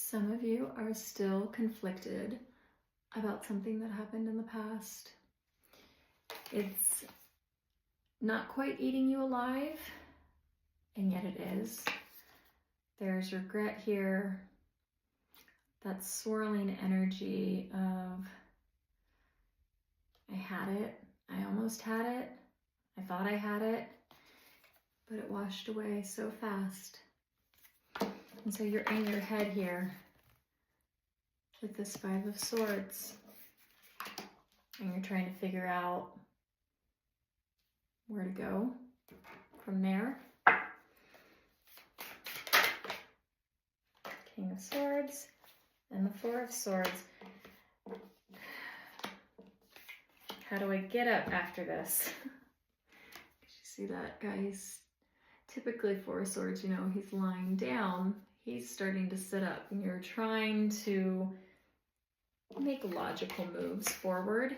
Some of you are still conflicted about something that happened in the past. It's not quite eating you alive, and yet it is. There's regret here. That swirling energy of, I had it, I almost had it, I thought I had it, but it washed away so fast. And so you're in your head here with this Five of Swords, and you're trying to figure out where to go from there. King of Swords and the Four of Swords. How do I get up after this? You see that, guys? Typically Four of Swords, you know, he's lying down. He's starting to sit up, and you're trying to make logical moves forward.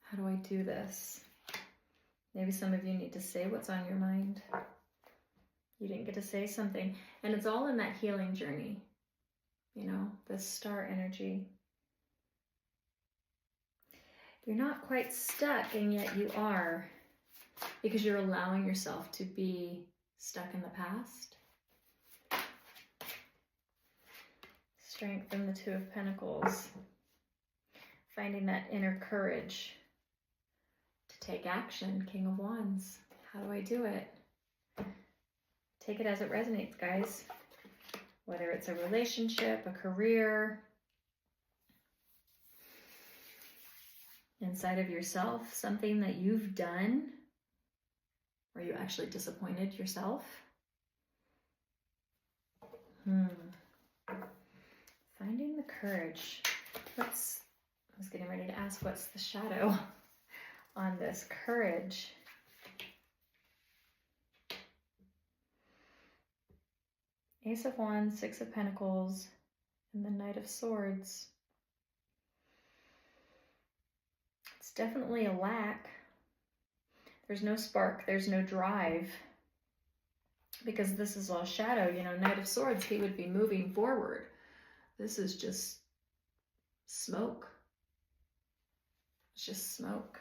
How do I do this? Maybe some of you need to say what's on your mind. You didn't get to say something. And it's all in that healing journey. You know, the star energy. You're not quite stuck, and yet you are. Because you're allowing yourself to be stuck in the past. Strength in the Two of Pentacles. Finding that inner courage to take action. King of Wands. How do I do it? Take it as it resonates, guys. Whether it's a relationship, a career, inside of yourself, something that you've done where you actually disappointed yourself. Finding the courage. I was getting ready to ask, what's the shadow on this courage? Ace of Wands, Six of Pentacles, and the Knight of Swords. It's definitely a lack. There's no spark, there's no drive. Because this is all shadow, you know, Knight of Swords, he would be moving forward. This is just smoke. It's just smoke.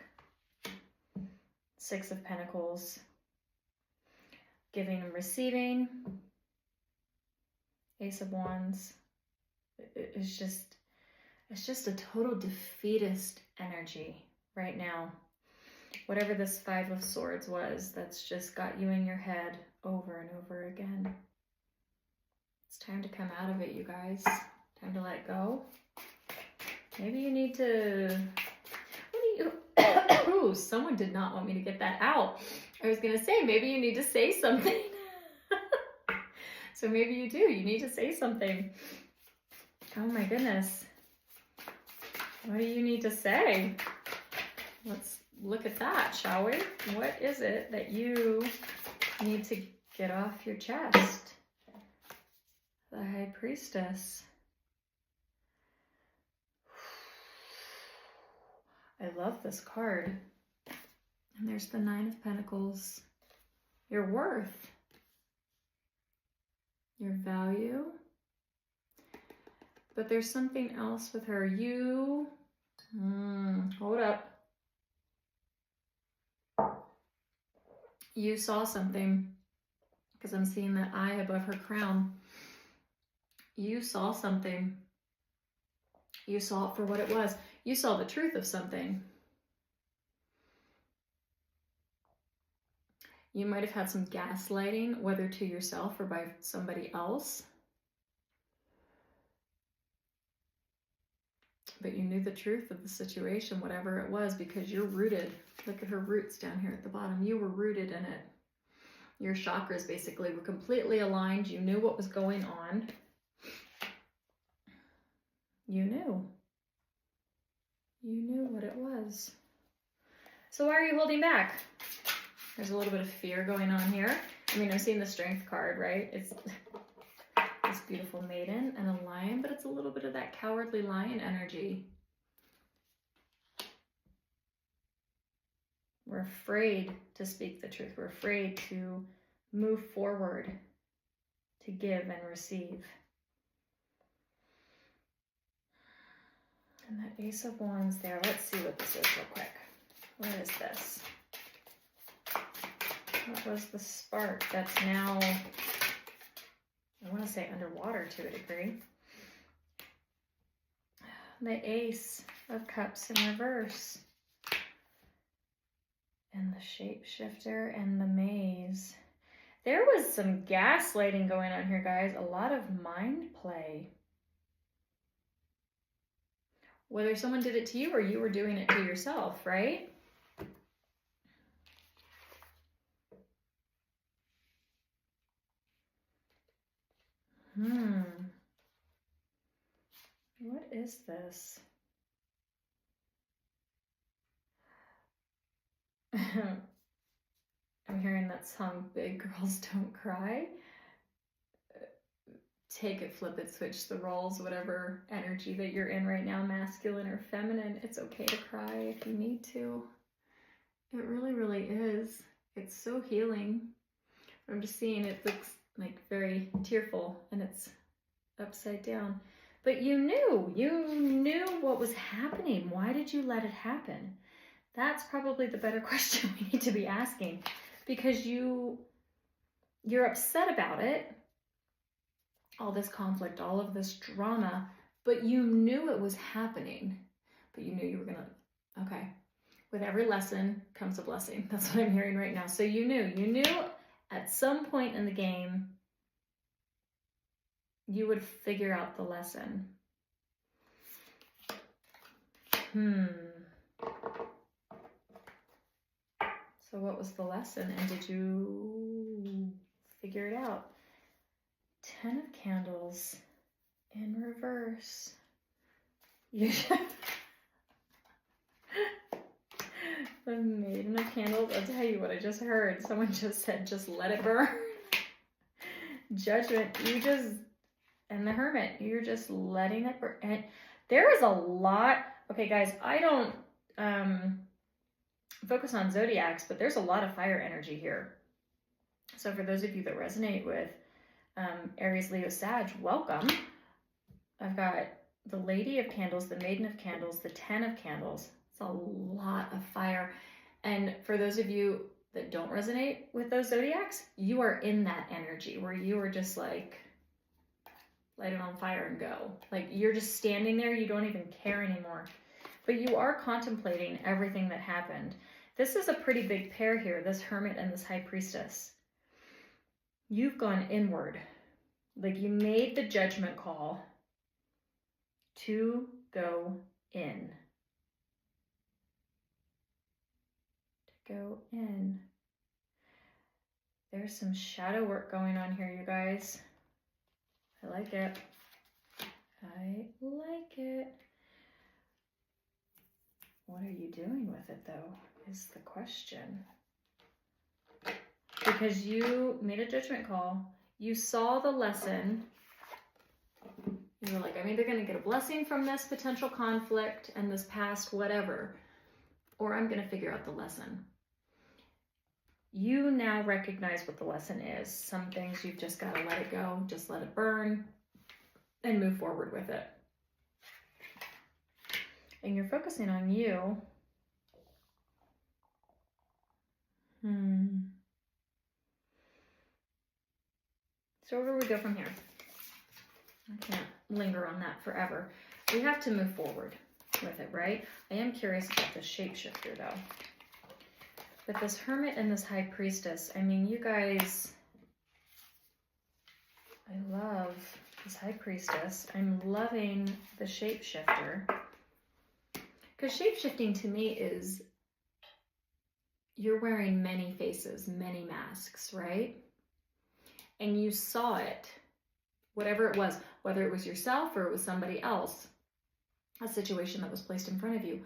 Six of Pentacles. Giving and receiving. Ace of Wands. It's just a total defeatist energy right now. Whatever this Five of Swords was, that's just got you in your head over and over again. It's time to come out of it, you guys. Time to let go. Maybe you need to... What do you... Ooh, someone did not want me to get that out. I was going to say, maybe you need to say something. So maybe you do. You need to say something. Oh my goodness. What do you need to say? Let's look at that, shall we? What is it that you need to get off your chest? The High Priestess. I love this card. And there's the Nine of Pentacles. Your worth. Your value. But there's something else with her. You, hold up. You saw something, because I'm seeing that eye above her crown. You saw something. You saw it for what it was. You saw the truth of something. You might have had some gaslighting, whether to yourself or by somebody else. But you knew the truth of the situation, whatever it was, because you're rooted. Look at her roots down here at the bottom. You were rooted in it. Your chakras basically were completely aligned. You knew what was going on. You knew. You knew what it was. So why are you holding back? There's a little bit of fear going on here. I mean, I'm seeing the Strength card, right? It's this beautiful maiden and a lion, but it's a little bit of that cowardly lion energy. We're afraid to speak the truth. We're afraid to move forward, to give and receive. And that Ace of Wands there. Let's see what this is real quick. What is this? What was the spark that's now, I want to say, underwater to a degree? The Ace of Cups in reverse. And the Shapeshifter and the Maze. There was some gaslighting going on here, guys. A lot of mind play. Whether someone did it to you or you were doing it to yourself, right? What is this? I'm hearing that song, Big Girls Don't Cry. Take it, flip it, switch the roles, whatever energy that you're in right now, masculine or feminine. It's okay to cry if you need to. It really, really is. It's so healing. I'm just seeing it looks like very tearful and it's upside down. But you knew what was happening. Why did you let it happen? That's probably the better question we need to be asking, because you're upset about it, all this conflict, all of this drama, but you knew it was happening, but you knew you were gonna, okay. With every lesson comes a blessing. That's what I'm hearing right now. So you knew at some point in the game, you would figure out the lesson. So what was the lesson, and did you figure it out? 10 of Candles in reverse. The Maiden of Candles. I'll tell you what I just heard. Someone just said, just let it burn. Judgment. And the Hermit. You're just letting it burn. And there is a lot. Okay, guys, I don't focus on zodiacs, but there's a lot of fire energy here. So for those of you that resonate with Aries, Leo, Sag, welcome. I've got the Lady of Candles, the Maiden of Candles, the 10 of Candles. It's a lot of fire. And for those of you that don't resonate with those zodiacs, you are in that energy where you are just like, light it on fire and go. Like you're just standing there, you don't even care anymore. But you are contemplating everything that happened. This is a pretty big pair here, this Hermit and this High Priestess. You've gone inward. Like you made the judgment call to go in. To go in. There's some shadow work going on here, you guys. I like it. I like it. What are you doing with it, though, is the question. Because you made a judgment call. You saw the lesson. You were like, I'm either going to get a blessing from this potential conflict and this past whatever, or I'm going to figure out the lesson. You now recognize what the lesson is. Some things you've just got to let it go, just let it burn, and move forward with it. And you're focusing on you. So where do we go from here? I can't linger on that forever. We have to move forward with it, right? I am curious about the Shapeshifter, though. But this Hermit and this High Priestess, I mean, you guys, I love this High Priestess. I'm loving the Shapeshifter. Because shapeshifting to me is you're wearing many faces, many masks, right? And you saw it, whatever it was, whether it was yourself or it was somebody else, a situation that was placed in front of you.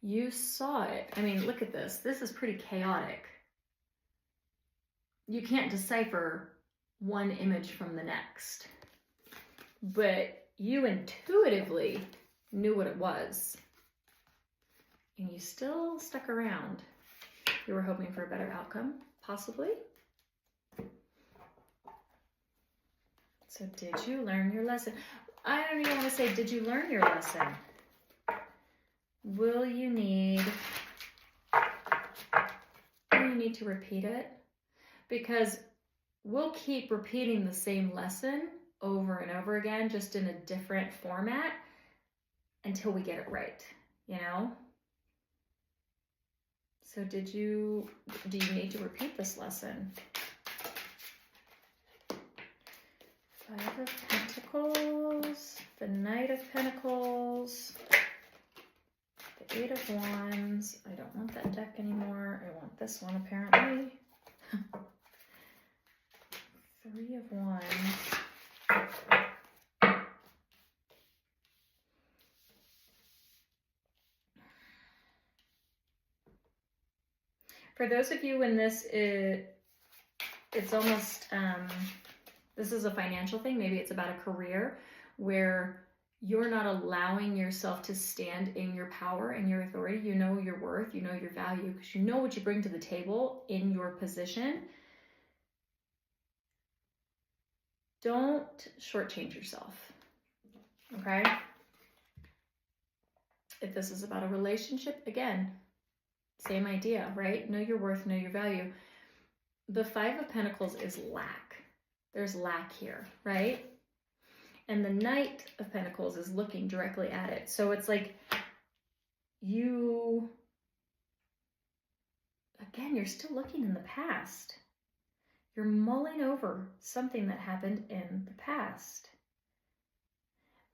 You saw it. I mean, look at this. This is pretty chaotic. You can't decipher one image from the next. But you intuitively knew what it was. And you still stuck around. You were hoping for a better outcome, possibly. So did you learn your lesson? I don't even want to say, did you learn your lesson? will you need to repeat it? Because we'll keep repeating the same lesson over and over again, just in a different format until we get it right, you know? So do you need to repeat this lesson? Five of Pentacles, the Knight of Pentacles, the Eight of Wands. I don't want that deck anymore. I want this one, apparently. Three of Wands. For those of you when this is, it's almost, this is a financial thing. Maybe it's about a career where you're not allowing yourself to stand in your power and your authority. You know your worth, you know your value, because you know what you bring to the table in your position. Don't shortchange yourself, okay? If this is about a relationship, again, same idea, right? Know your worth, know your value. The Five of Pentacles is lack. There's lack here, right? And the Knight of Pentacles is looking directly at it. So it's like you, again, you're still looking in the past. You're mulling over something that happened in the past.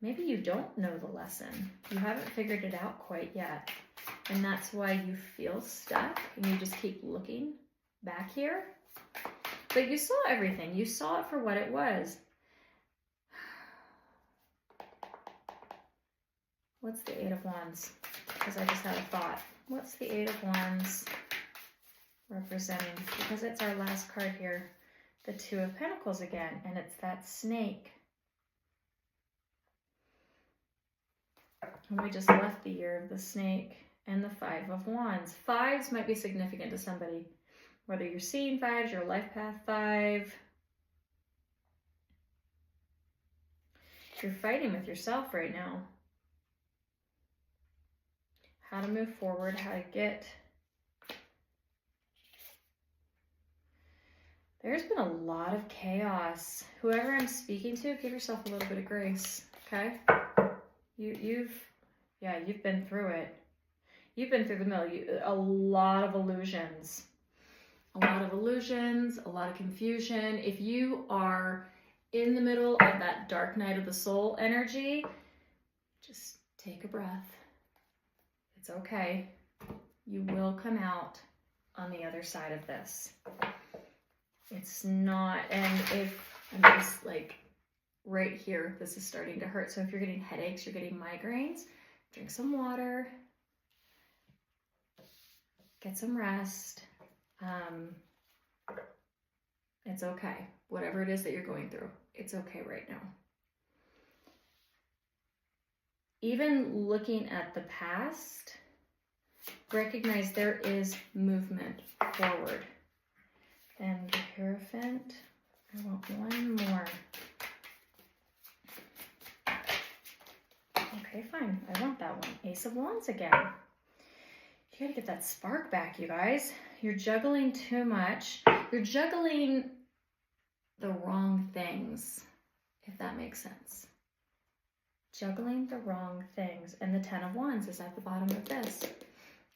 Maybe you don't know the lesson. You haven't figured it out quite yet. And that's why you feel stuck and you just keep looking back here. But you saw everything. You saw it for what it was. What's the Eight of Wands? Because I just had a thought. What's the Eight of Wands representing? Because it's our last card here. The Two of Pentacles again. And it's that snake. And we just left the year of the snake. And the Five of Wands. Fives might be significant to somebody. Whether you're seeing fives, your life path 5. You're fighting with yourself right now. How to move forward, how to get. There's been a lot of chaos. Whoever I'm speaking to, give yourself a little bit of grace, okay? You've been through it. You've been through the mill. A lot of illusions. A lot of illusions, a lot of confusion. If you are in the middle of that dark night of the soul energy, just take a breath. It's okay. You will come out on the other side of this. It's not, and if I'm just like right here, this is starting to hurt. So if you're getting headaches, you're getting migraines, drink some water, get some rest. It's okay. Whatever it is that you're going through, it's okay right now. Even looking at the past, recognize there is movement forward. And the Hierophant, I want one more. Okay, fine. I want that one. Ace of Wands again. You gotta get that spark back, you guys. You're juggling too much. You're juggling the wrong things, if that makes sense. Juggling the wrong things. And the Ten of Wands is at the bottom of this.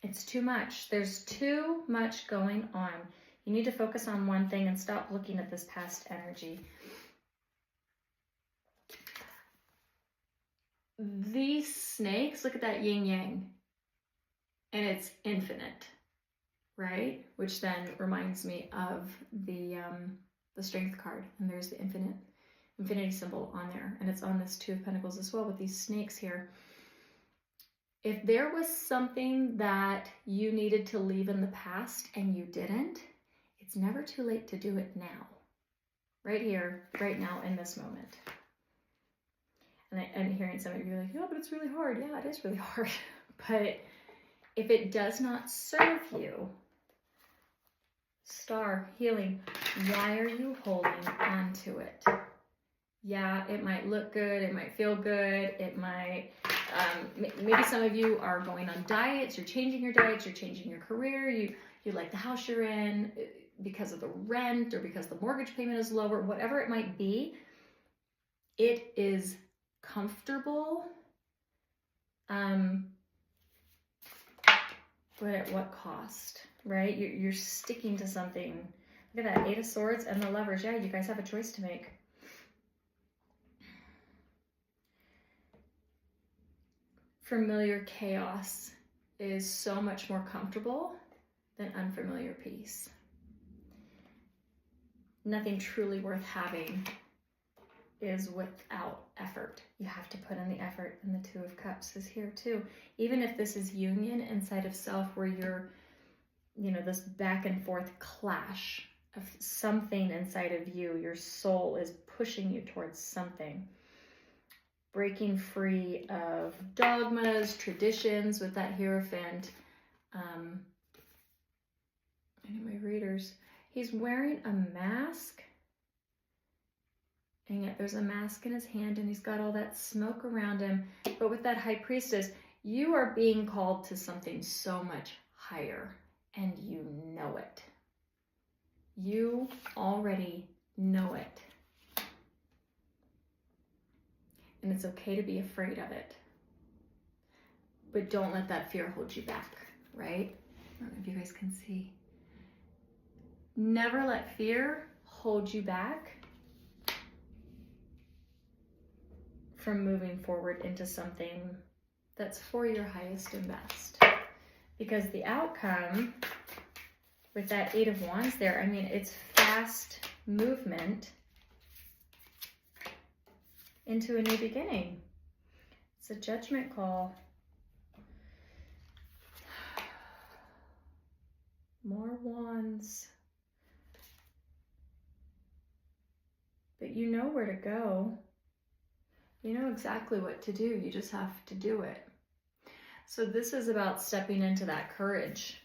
It's too much. There's too much going on. You need to focus on one thing and stop looking at this past energy. These snakes, look at that yin yang. And it's infinite, right? Which then reminds me of the Strength card. And there's the infinity symbol on there. And it's on this Two of Pentacles as well with these snakes here. If there was something that you needed to leave in the past and you didn't, it's never too late to do it now. Right here, right now, in this moment. And I'm hearing some of you like, yeah, but it's really hard. Yeah, it is really hard. But if it does not serve you, Star, healing, why are you holding on to it? Yeah, it might look good, it might feel good, it might, maybe some of you are going on diets, you're changing your diets, you're changing your career, you like the house you're in because of the rent or because the mortgage payment is lower, whatever it might be, it is comfortable, but at what cost, right? You're sticking to something. Look at that, 8 of Swords and the Lovers. Yeah, you guys have a choice to make. Familiar chaos is so much more comfortable than unfamiliar peace. Nothing truly worth having is without effort. You have to put in the effort, and the Two of Cups is here too. Even if this is union inside of self where you're, this back and forth clash of something inside of you, your soul is pushing you towards something. Breaking free of dogmas, traditions with that Hierophant. I know my readers. He's wearing a mask, and yet there's a mask in his hand, and he's got all that smoke around him. But with that High Priestess, you are being called to something so much higher, and you know it. You already know it. And it's okay to be afraid of it. But don't let that fear hold you back, right? I don't know if you guys can see. Never let fear hold you back from moving forward into something that's for your highest and best. Because the outcome with that 8 of Wands there, I mean, it's fast movement into a new beginning. It's a judgment call. More Wands. But you know where to go. You know exactly what to do. You just have to do it. So this is about stepping into that courage.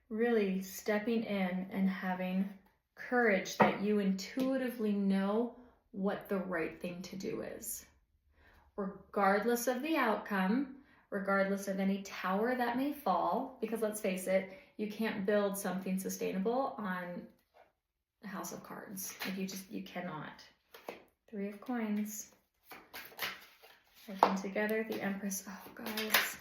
Really stepping in and having courage that you intuitively know what the right thing to do is. Regardless of the outcome, regardless of any tower that may fall, because let's face it, you can't build something sustainable on a house of cards. Like you cannot. 3 of Coins. Working together, the Empress. Oh, guys.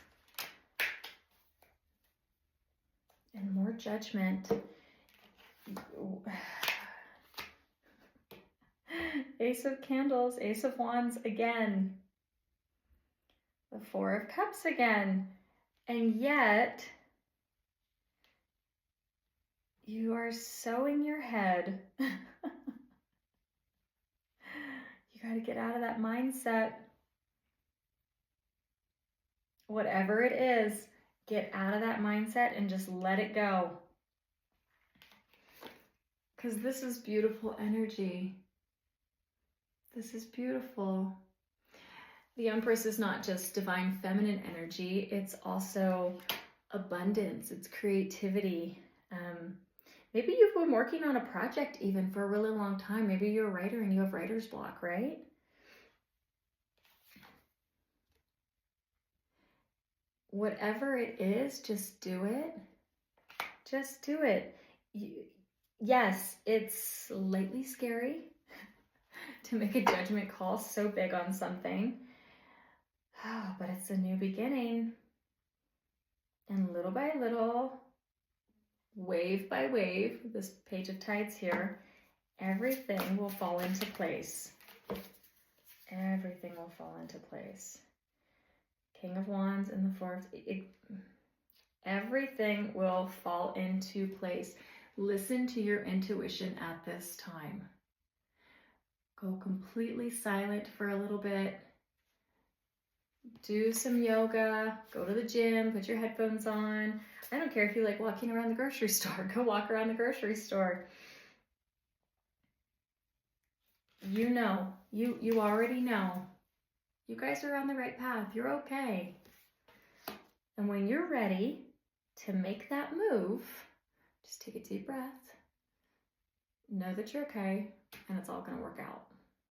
And more Judgment. Ace of Candles, Ace of Wands again. The 4 of Cups again. And yet, you are so in your head. You got to get out of that mindset. Whatever it is, get out of that mindset and just let it go. Because this is beautiful energy. This is beautiful. The Empress is not just divine feminine energy, it's also abundance, it's creativity. Maybe you've been working on a project even for a really long time. Maybe you're a writer and you have writer's block, right? Whatever it is, just do it. Just do it. Yes, it's slightly scary to make a judgment call so big on something. Oh, but it's a new beginning. And little by little, wave by wave, this Page of Tides here, everything will fall into place. Everything will fall into place. King of Wands and the 4th. Everything will fall into place. Listen to your intuition at this time. Go completely silent for a little bit. Do some yoga, go to the gym, put your headphones on. I don't care if you like walking around the grocery store. Go walk around the grocery store. You know, you already know. You guys are on the right path. You're okay. And when you're ready to make that move, just take a deep breath. Know that you're okay. and it's all going to work out.